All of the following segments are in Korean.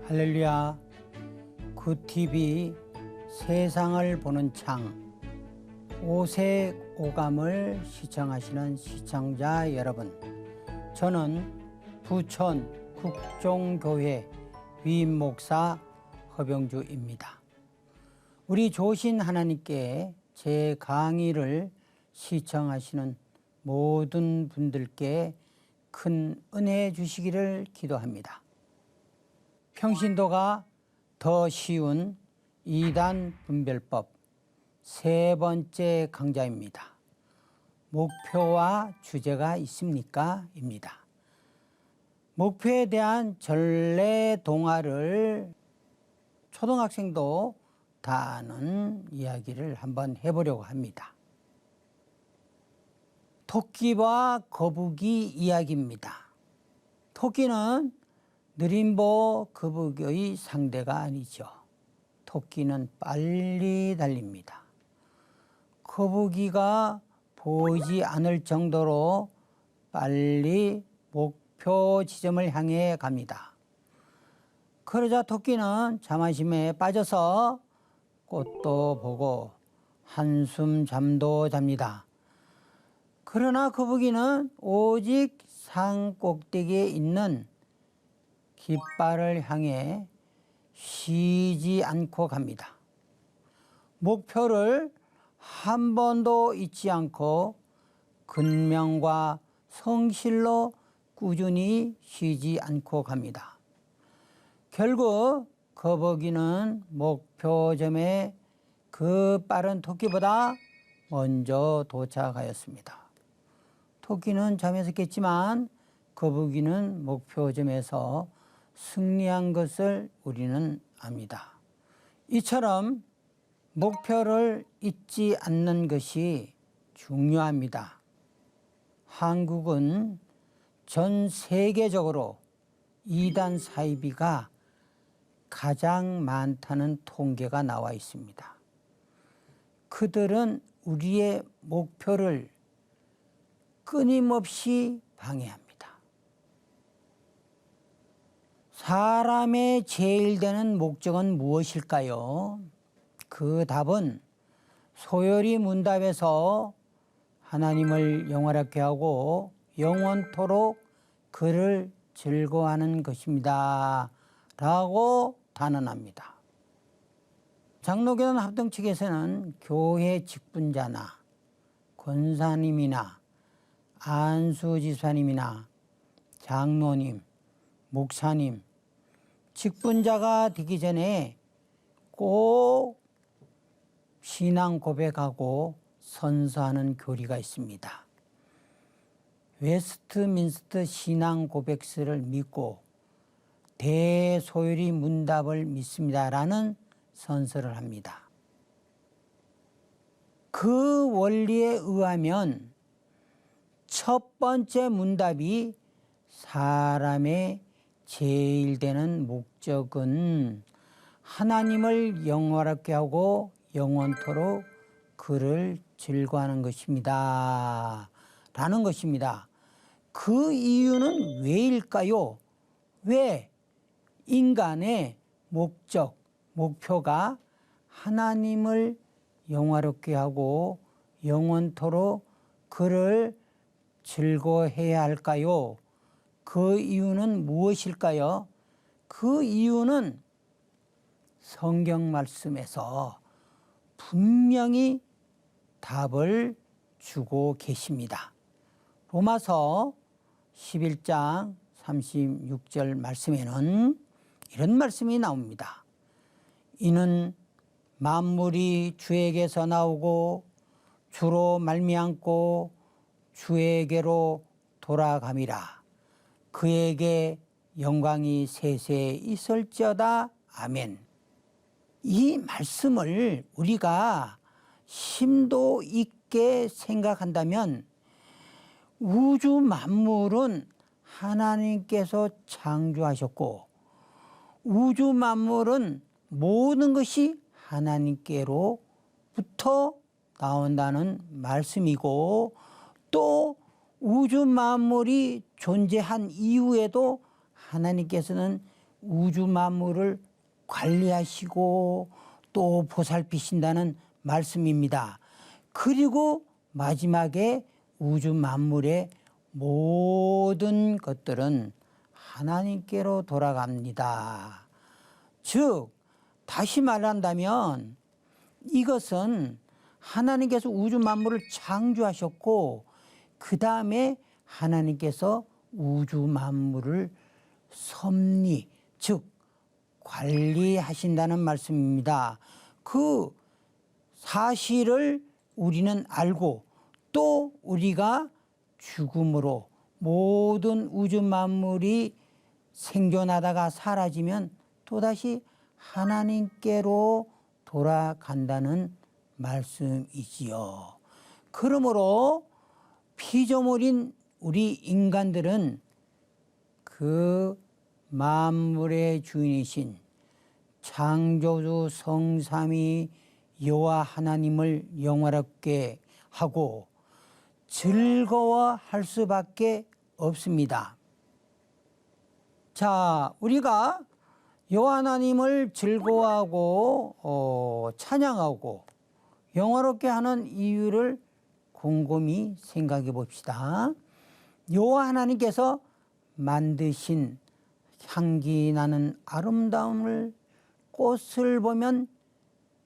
할렐루야. 굿TV 세상을 보는 창 오색 오감을 시청하시는 시청자 여러분, 저는 부천 국종교회 위임 목사 허병주입니다. 우리 좋으신 하나님께 제 강의를 시청하시는 모든 분들께 큰 은혜 주시기를 기도합니다. 평신도가 더 쉬운 2단 분별법 세 번째 강좌입니다. 목표와 주제가 있습니까? 입니다. 목표에 대한 전래 동화를 초등학생도 다 아는 이야기를 한번 해보려고 합니다. 토끼와 거북이 이야기입니다. 토끼는 느림보 거북이의 상대가 아니죠. 토끼는 빨리 달립니다. 거북이가 보이지 않을 정도로 빨리 목표 지점을 향해 갑니다. 그러자 토끼는 자만심에 빠져서 꽃도 보고 한숨 잠도 잡니다. 그러나 거북이는 오직 산 꼭대기에 있는 깃발을 향해 쉬지 않고 갑니다. 목표를 한 번도 잊지 않고 근명과 성실로 꾸준히 쉬지 않고 갑니다. 결국 거북이는 목표점에 그 빠른 토끼보다 먼저 도착하였습니다. 토끼는 잠에서 깼지만 거북이는 목표점에서 승리한 것을 우리는 압니다. 이처럼 목표를 잊지 않는 것이 중요합니다. 한국은 전 세계적으로 이단 사이비가 가장 많다는 통계가 나와 있습니다. 그들은 우리의 목표를 끊임없이 방해합니다. 사람의 제일 되는 목적은 무엇일까요? 그 답은 소요리 문답에서 하나님을 영화롭게 하고 영원토록 그를 즐거워하는 것입니다 라고 단언합니다. 장로교단 합동 측에서는 교회 직분자나 권사님이나 안수지사님이나 장로님, 목사님, 직분자가 되기 전에 꼭 신앙 고백하고 선서하는 교리가 있습니다. 웨스트민스터 신앙 고백서를 믿고 대소요리 문답을 믿습니다라는 선서를 합니다. 그 원리에 의하면 첫 번째 문답이 사람의 제일 되는 목적은 하나님을 영화롭게 하고 영원토록 그를 즐거워하는 것입니다 라는 것입니다. 그 이유는 왜일까요? 왜 인간의 목적, 목표가 하나님을 영화롭게 하고 영원토록 그를 즐거워해야 할까요? 그 이유는 무엇일까요? 그 이유는 성경 말씀에서 분명히 답을 주고 계십니다. 로마서 11장 36절 말씀에는 이런 말씀이 나옵니다. 이는 만물이 주에게서 나오고 주로 말미암고 주에게로 돌아감이라. 그에게 영광이 세세 있을지어다. 아멘. 이 말씀을 우리가 심도 있게 생각한다면 우주 만물은 하나님께서 창조하셨고 우주 만물은 모든 것이 하나님께로부터 나온다는 말씀이고 또 우주 만물이 존재한 이후에도 하나님께서는 우주 만물을 관리하시고 또 보살피신다는 말씀입니다. 그리고 마지막에 우주 만물의 모든 것들은 하나님께로 돌아갑니다. 즉 다시 말한다면 이것은 하나님께서 우주 만물을 창조하셨고 그 다음에 하나님께서 우주 만물을 섭리, 즉 관리하신다는 말씀입니다. 그 사실을 우리는 알고 또 우리가 죽음으로 모든 우주 만물이 생존하다가 사라지면 또다시 하나님께로 돌아간다는 말씀이지요. 그러므로 피조물인 우리 인간들은 그 만물의 주인이신 창조주 성삼위 여호와 하나님을 영화롭게 하고 즐거워할 수밖에 없습니다. 자, 우리가 여호와 하나님을 즐거워하고 찬양하고 영화롭게 하는 이유를 곰곰이 생각해 봅시다. 여호와 하나님께서 만드신 향기 나는 아름다움을 꽃을 보면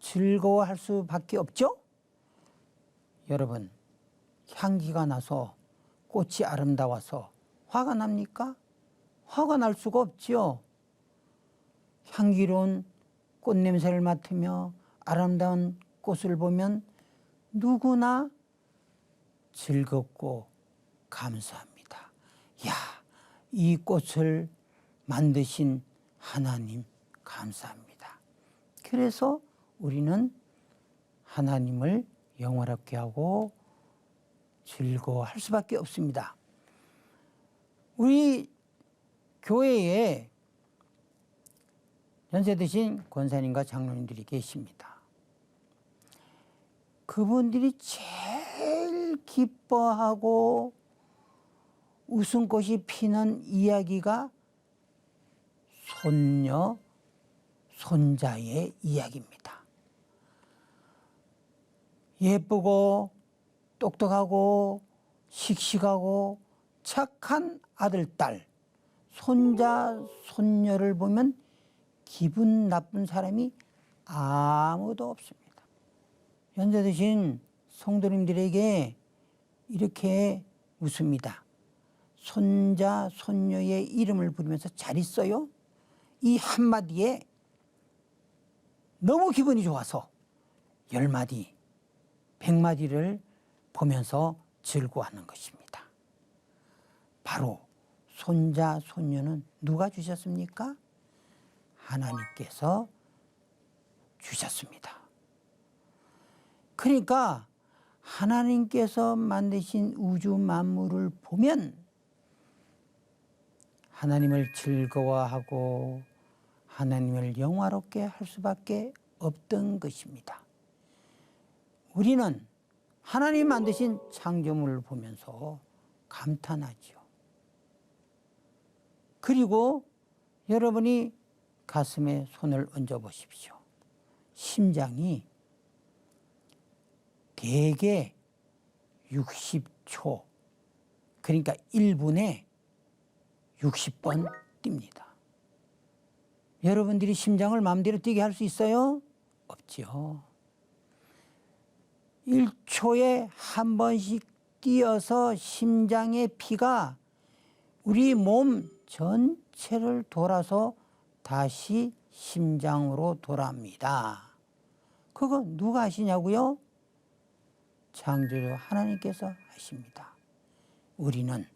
즐거워할 수밖에 없죠? 여러분, 향기가 나서 꽃이 아름다워서 화가 납니까? 화가 날 수가 없지요. 향기로운 꽃냄새를 맡으며 아름다운 꽃을 보면 누구나 즐겁고 감사합니다. 야, 이 꽃을 만드신 하나님 감사합니다. 그래서 우리는 하나님을 영화롭게 하고 즐거워할 수밖에 없습니다. 우리 교회에 연세 드신 권사님과 장로님들이 계십니다. 그분들이 제일 기뻐하고 웃음꽃이 피는 이야기가 손녀, 손자의 이야기입니다. 예쁘고 똑똑하고 씩씩하고 착한 아들, 딸, 손자, 손녀를 보면 기분 나쁜 사람이 아무도 없습니다. 연세 드신 성도님들에게 이렇게 묻습니다. 손자, 손녀의 이름을 부르면서 잘 있어요? 이 한마디에 너무 기분이 좋아서 10마디, 100마디를 보면서 즐거워하는 것입니다. 바로 손자, 손녀는 누가 주셨습니까? 하나님께서 주셨습니다. 그러니까 하나님께서 만드신 우주 만물을 보면 하나님을 즐거워하고 하나님을 영화롭게 할 수밖에 없던 것입니다. 우리는 하나님 만드신 창조물을 보면서 감탄하죠. 그리고 여러분이 가슴에 손을 얹어 보십시오. 심장이 대개 60초, 그러니까 1분에 60번 뜁니다. 여러분들이 심장을 마음대로 뛰게 할 수 있어요? 없죠. 1초에 한 번씩 뛰어서 심장의 피가 우리 몸 전체를 돌아서 다시 심장으로 돌아옵니다. 그거 누가 하시냐고요? 창조주 하나님께서 하십니다. 우리는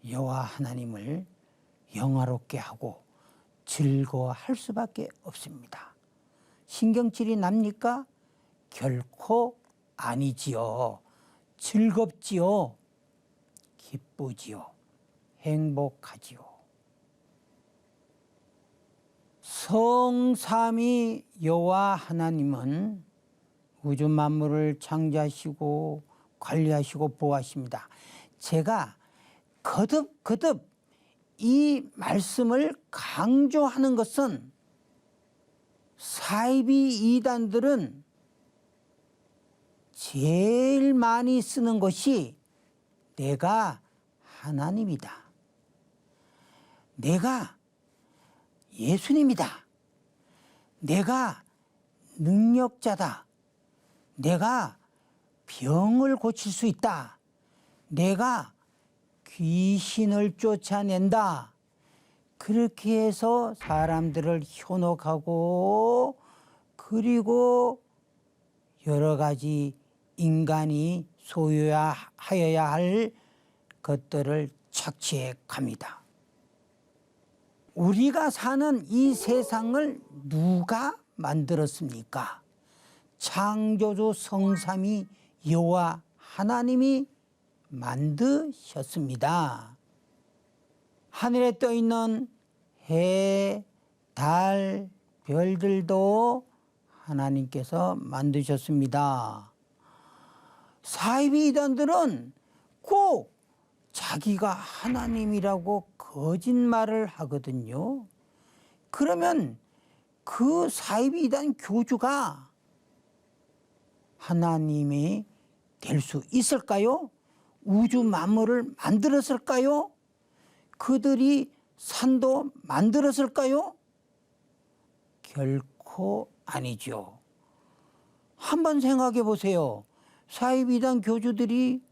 여호와 하나님을 영화롭게 하고 즐거워할 수밖에 없습니다. 신경질이 납니까? 결코 아니지요. 즐겁지요. 기쁘지요. 행복하지요. 성삼위 여호와 하나님은 우주 만물을 창조하시고 관리하시고 보호하십니다. 제가 거듭 이 말씀을 강조하는 것은 사이비 이단들은 제일 많이 쓰는 것이 내가 하나님이다, 내가 예수님이다, 내가 능력자다, 내가 병을 고칠 수 있다, 내가 귀신을 쫓아낸다. 그렇게 해서 사람들을 현혹하고, 그리고 여러 가지 인간이 소유하여야 할 것들을 착취해 갑니다. 우리가 사는 이 세상을 누가 만들었습니까? 창조주 성삼위 여호와 하나님이 만드셨습니다. 하늘에 떠 있는 해, 달, 별들도 하나님께서 만드셨습니다. 사이비 이단들은 꼭 자기가 하나님이라고 거짓말을 하거든요. 그러면 그 사이비 이단 교주가 하나님이 될 수 있을까요? 우주 만물을 만들었을까요? 그들이 산도 만들었을까요? 결코 아니죠. 한번 생각해 보세요. 사이비단 교주들이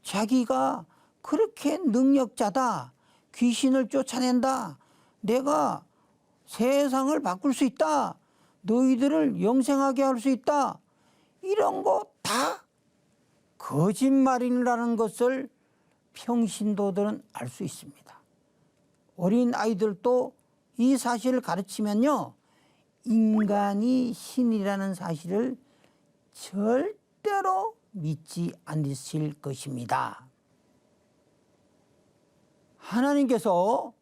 자기가 그렇게 능력자다, 귀신을 쫓아낸다, 내가 세상을 바꿀 수 있다, 너희들을 영생하게 할 수 있다, 이런 거 다 거짓말이라는 것을 평신도들은 알 수 있습니다. 어린 아이들도 이 사실을 가르치면요, 인간이 신이라는 사실을 절대로 믿지 않으실 것입니다. 하나님께서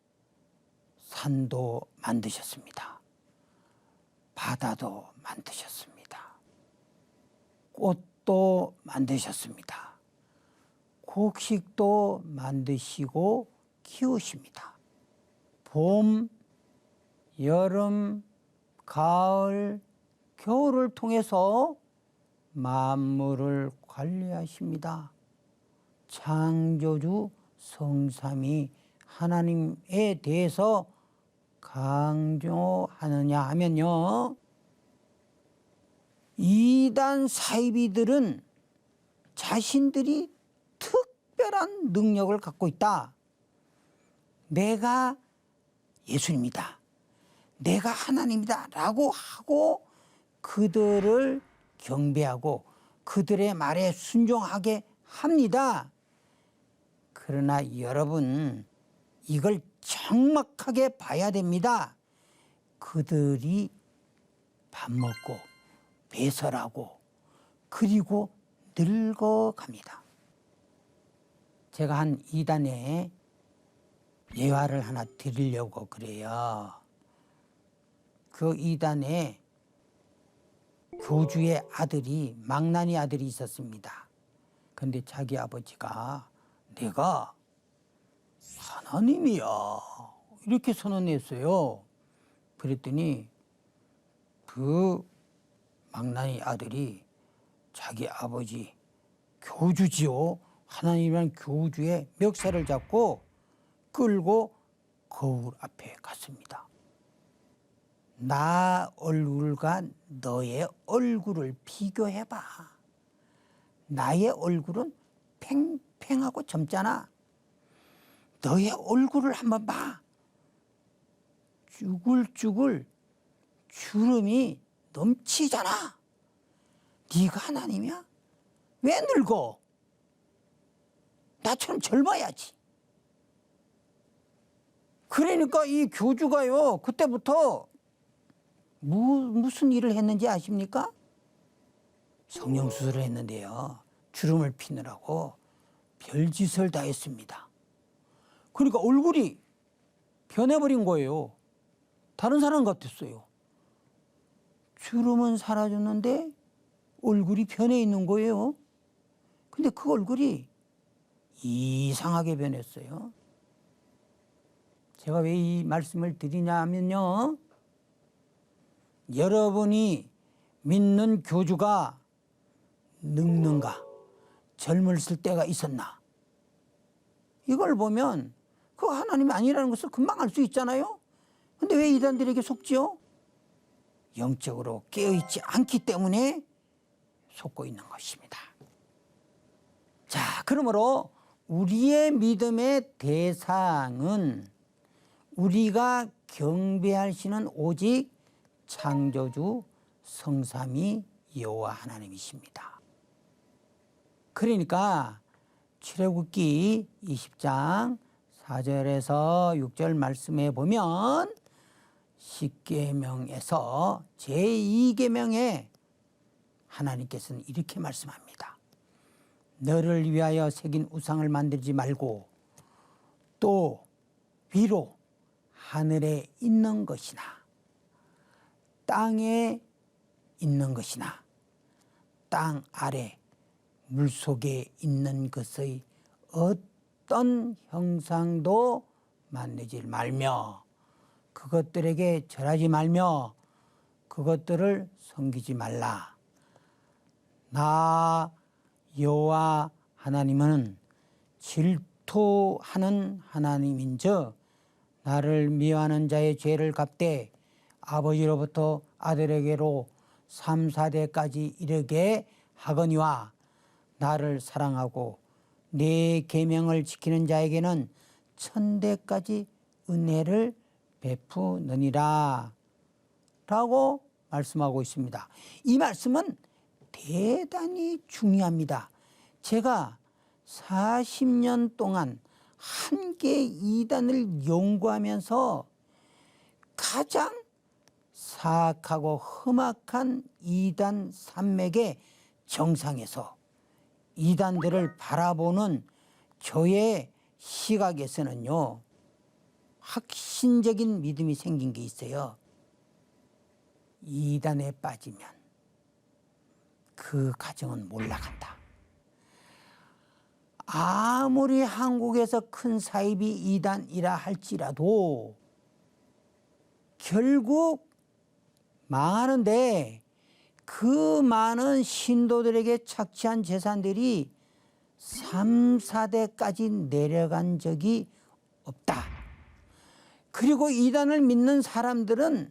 산도 만드셨습니다. 바다도 만드셨습니다. 꽃도 만드셨습니다. 곡식도 만드시고 키우십니다. 봄, 여름, 가을, 겨울을 통해서 만물을 관리하십니다. 창조주 성삼위 하나님에 대해서 강조하느냐 하면요, 이단 사이비들은 자신들이 특별한 능력을 갖고 있다, 내가 예수님이다, 내가 하나님이다 라고 하고 그들을 경배하고 그들의 말에 순종하게 합니다. 그러나 여러분, 이걸 정확하게 봐야 됩니다. 그들이 밥 먹고 배설하고 그리고 늙어갑니다. 제가 한 2단에 예화를 하나 드리려고 그래요. 그 2단에 교주의 아들이, 망나니 아들이 있었습니다. 근데 자기 아버지가 내가 하나님이야 이렇게 선언했어요. 그랬더니 그 망나니 아들이 자기 아버지 교주지요, 하나님이란 교주의 멱살을 잡고 끌고 거울 앞에 갔습니다. 나 얼굴과 너의 얼굴을 비교해봐. 나의 얼굴은 팽팽하고 젊잖아. 너의 얼굴을 한번 봐. 쭈글쭈글 주름이 넘치잖아. 네가 하나님이야? 왜 늙어? 나처럼 젊어야지. 그러니까 이 교주가요, 그때부터 무슨 일을 했는지 아십니까? 성형수술을 했는데요, 주름을 피느라고 별짓을 다 했습니다. 그러니까 얼굴이 변해버린 거예요. 다른 사람 같았어요. 주름은 사라졌는데 얼굴이 변해 있는 거예요. 근데 그 얼굴이 이상하게 변했어요. 제가 왜 이 말씀을 드리냐면요. 여러분이 믿는 교주가 늙는가, 젊었을 때가 있었나, 이걸 보면 그 하나님이 아니라는 것을 금방 알 수 있잖아요. 근데 왜 이단들에게 속지요? 영적으로 깨어있지 않기 때문에 속고 있는 것입니다. 자, 그러므로 우리의 믿음의 대상은 우리가 경배하시는 오직 창조주 성삼위 여호와 하나님이십니다. 그러니까 출애굽기 20장 4절에서 6절 말씀에 보면 10계명에서 제2계명에 하나님께서는 이렇게 말씀합니다. 너를 위하여 새긴 우상을 만들지 말고 또 위로 하늘에 있는 것이나 땅에 있는 것이나 땅 아래 물속에 있는 것의 어떤 형상도 만들지 말며 그것들에게 절하지 말며 그것들을 섬기지 말라. 나 여호와 하나님은 질투하는 하나님인즉 나를 미워하는 자의 죄를 갚되 아버지로부터 아들에게로 3, 4대까지 이르게 하거니와 나를 사랑하고 내 계명을 지키는 자에게는 1000대까지 은혜를 베푸느니라 라고 말씀하고 있습니다. 이 말씀은 대단히 중요합니다. 제가 40년 동안 한 개의 이단을 연구하면서 가장 사악하고 험악한 이단 산맥의 정상에서 이단들을 바라보는 저의 시각에서는요, 확신적인 믿음이 생긴 게 있어요. 이단에 빠지면 그 가정은 몰락한다. 아무리 한국에서 큰 사입이 이단이라 할지라도 결국 망하는데 그 많은 신도들에게 착취한 재산들이 3, 4대까지 내려간 적이 없다. 그리고 이단을 믿는 사람들은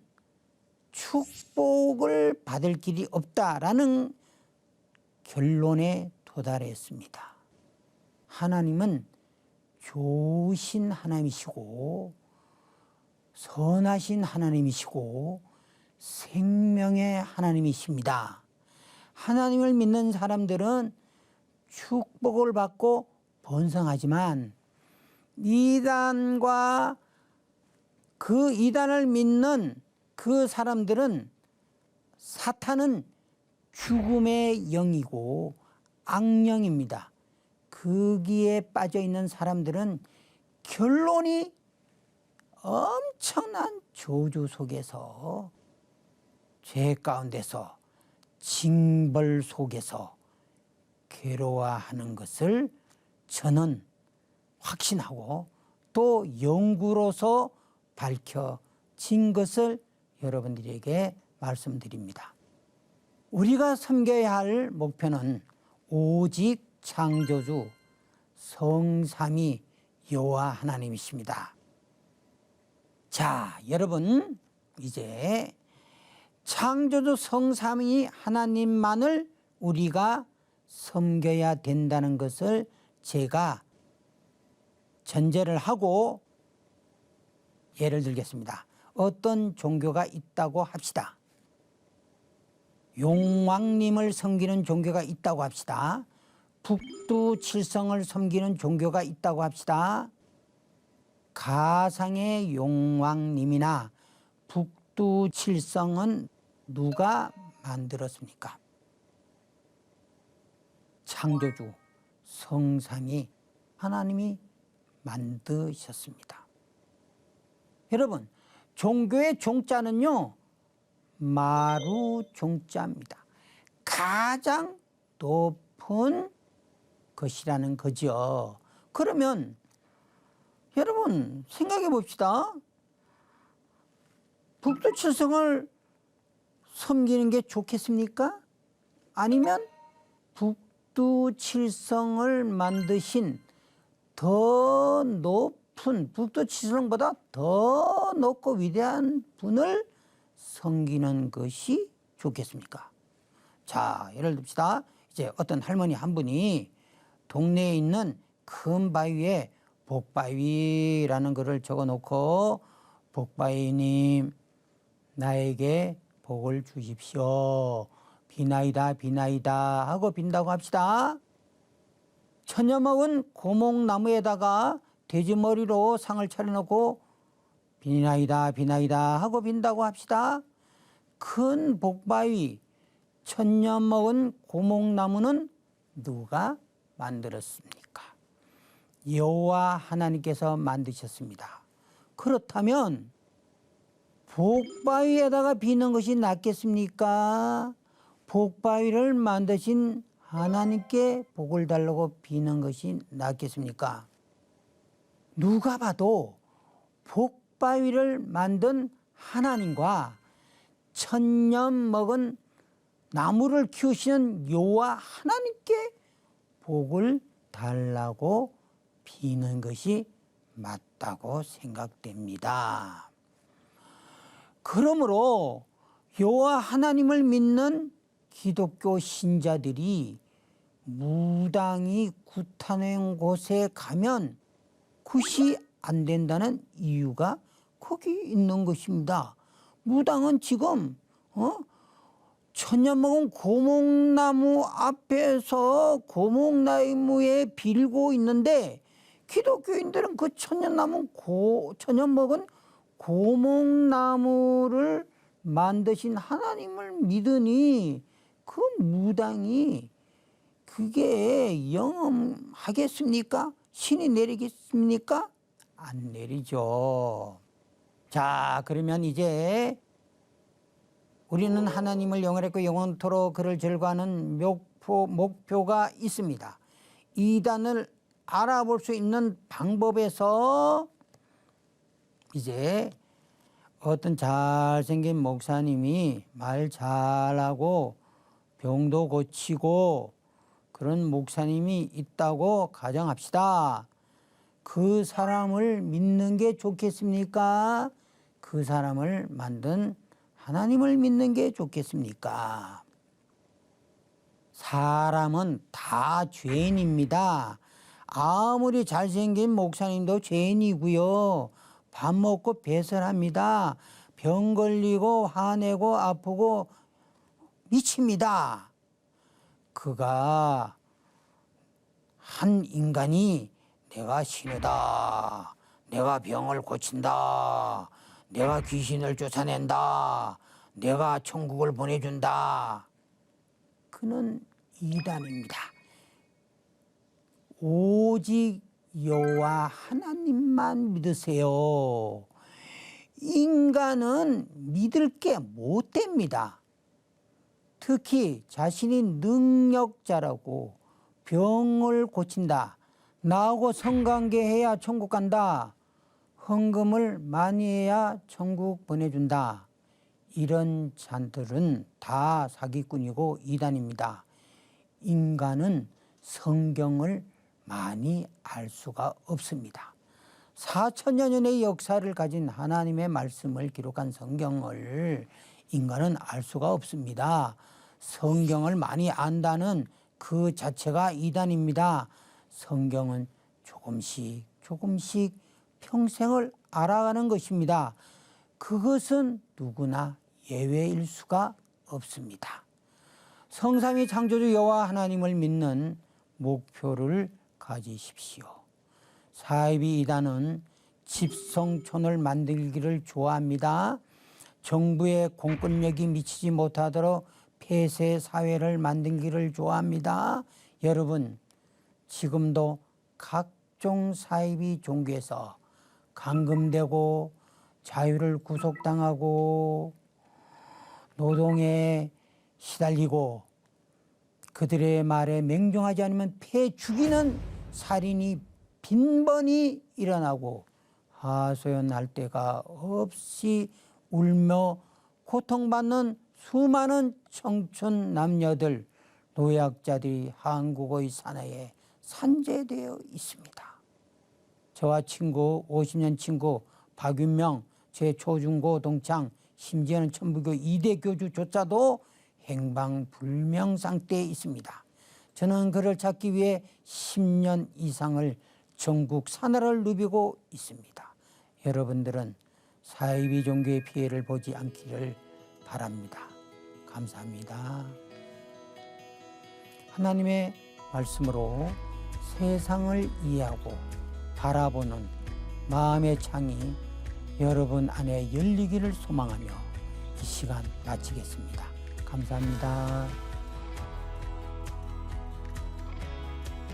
축복을 받을 길이 없다라는 결론에 도달했습니다. 하나님은 좋으신 하나님이시고 선하신 하나님이시고 생명의 하나님이십니다. 하나님을 믿는 사람들은 축복을 받고 번성하지만 이단과 그 이단을 믿는 그 사람들은 사탄은 죽음의 영이고 악령입니다. 거기에 빠져 있는 사람들은 결론이 엄청난 저주 속에서 죄 가운데서 징벌 속에서 괴로워하는 것을 저는 확신하고 또 연구로서 밝혀진 것을 여러분들에게 말씀드립니다. 우리가 섬겨야 할 목표는 오직 창조주 성삼위 여호와 하나님이십니다. 자, 여러분 이제 창조주 성삼위 하나님만을 우리가 섬겨야 된다는 것을 제가 전제를 하고 예를 들겠습니다. 어떤 종교가 있다고 합시다. 용왕님을 섬기는 종교가 있다고 합시다. 북두칠성을 섬기는 종교가 있다고 합시다. 가상의 용왕님이나 북두칠성은 누가 만들었습니까? 창조주 성삼위 하나님이 만드셨습니다. 여러분, 종교의 종자는요, 마루 종자입니다. 가장 높은 것이라는 거죠. 그러면 여러분 생각해 봅시다. 북두칠성을 섬기는 게 좋겠습니까? 아니면 북두칠성을 만드신 더 높은 북두칠성보다 더 높고 위대한 분을 섬기는 것이 좋겠습니까? 자, 예를 듭시다. 이제 어떤 할머니 한 분이 동네에 있는 큰 바위에 복바위라는 글을 적어 놓고 복바위님 나에게 복을 주십시오. 비나이다 비나이다 하고 빈다고 합시다. 천녀먹은 고목나무에다가 돼지머리로 상을 차려놓고 비나이다 비나이다 하고 빈다고 합시다. 큰 복바위 천녀먹은 고목나무는 누가 만들었습니까? 여호와 하나님께서 만드셨습니다. 그렇다면 복바위에다가 비는 것이 낫겠습니까? 복바위를 만드신 하나님께 복을 달라고 비는 것이 낫겠습니까? 누가 봐도 복바위를 만든 하나님과 천년 먹은 나무를 키우시는 여호와 하나님께 복을 달라고 비는 것이 맞다고 생각됩니다. 그러므로 여호와 하나님을 믿는 기독교 신자들이 무당이 구타낸 곳에 가면 굿이 안 된다는 이유가 거기 있는 것입니다. 무당은 지금 천년 먹은 고목나무 앞에서 고목나무에 빌고 있는데 기독교인들은 그 천년 먹은 고목나무를 만드신 하나님을 믿으니 그 무당이 그게 영험하겠습니까? 신이 내리겠습니까? 안 내리죠. 자, 그러면 이제 우리는 하나님을 영원했고 영원토록 그를 절거하는 목표가 있습니다. 이단을 알아볼 수 있는 방법에서 이제 어떤 잘생긴 목사님이 말 잘하고 병도 고치고 그런 목사님이 있다고 가정합시다. 그 사람을 믿는 게 좋겠습니까? 그 사람을 만든 하나님을 믿는 게 좋겠습니까? 사람은 다 죄인입니다. 아무리 잘생긴 목사님도 죄인이고요. 밥 먹고 배설합니다. 병 걸리고 화내고 아프고 미칩니다. 그가 한 인간이 내가 신이다, 내가 병을 고친다, 내가 귀신을 쫓아낸다, 내가 천국을 보내준다. 그는 이단입니다. 오직 여호와 하나님만 믿으세요. 인간은 믿을 게 못 됩니다. 특히 자신이 능력자라고 병을 고친다, 나하고 성관계해야 천국 간다, 헌금을 많이 해야 천국 보내준다, 이런 잔들은 다 사기꾼이고 이단입니다. 인간은 성경을 많이 알 수가 없습니다. 4천여 년의 역사를 가진 하나님의 말씀을 기록한 성경을 인간은 알 수가 없습니다. 성경을 많이 안다는 그 자체가 이단입니다. 성경은 조금씩 평생을 알아가는 것입니다. 그것은 누구나 예외일 수가 없습니다. 성삼위 창조주 여호와 하나님을 믿는 목표를 가지십시오. 사이비 이단은 집성촌을 만들기를 좋아합니다. 정부의 공권력이 미치지 못하도록 폐쇄 사회를 만들기를 좋아합니다. 여러분, 지금도 각종 사이비 종교에서 감금되고 자유를 구속당하고 노동에 시달리고 그들의 말에 맹종하지 않으면 패 죽이는 살인이 빈번히 일어나고 하소연할 데가 없이 울며 고통받는 수많은 청춘 남녀들, 노약자들이 한국의 사내에 산재되어 있습니다. 저와 친구, 50년 친구 박윤명, 제 초중고 동창, 심지어는 천부교 2대 교주조차도 행방불명 상태에 있습니다. 저는 그를 찾기 위해 10년 이상을 전국 사내를 누비고 있습니다. 여러분들은 사이비 종교의 피해를 보지 않기를 바랍니다. 감사합니다. 하나님의 말씀으로 세상을 이해하고 바라보는 마음의 창이 여러분 안에 열리기를 소망하며 이 시간 마치겠습니다. 감사합니다.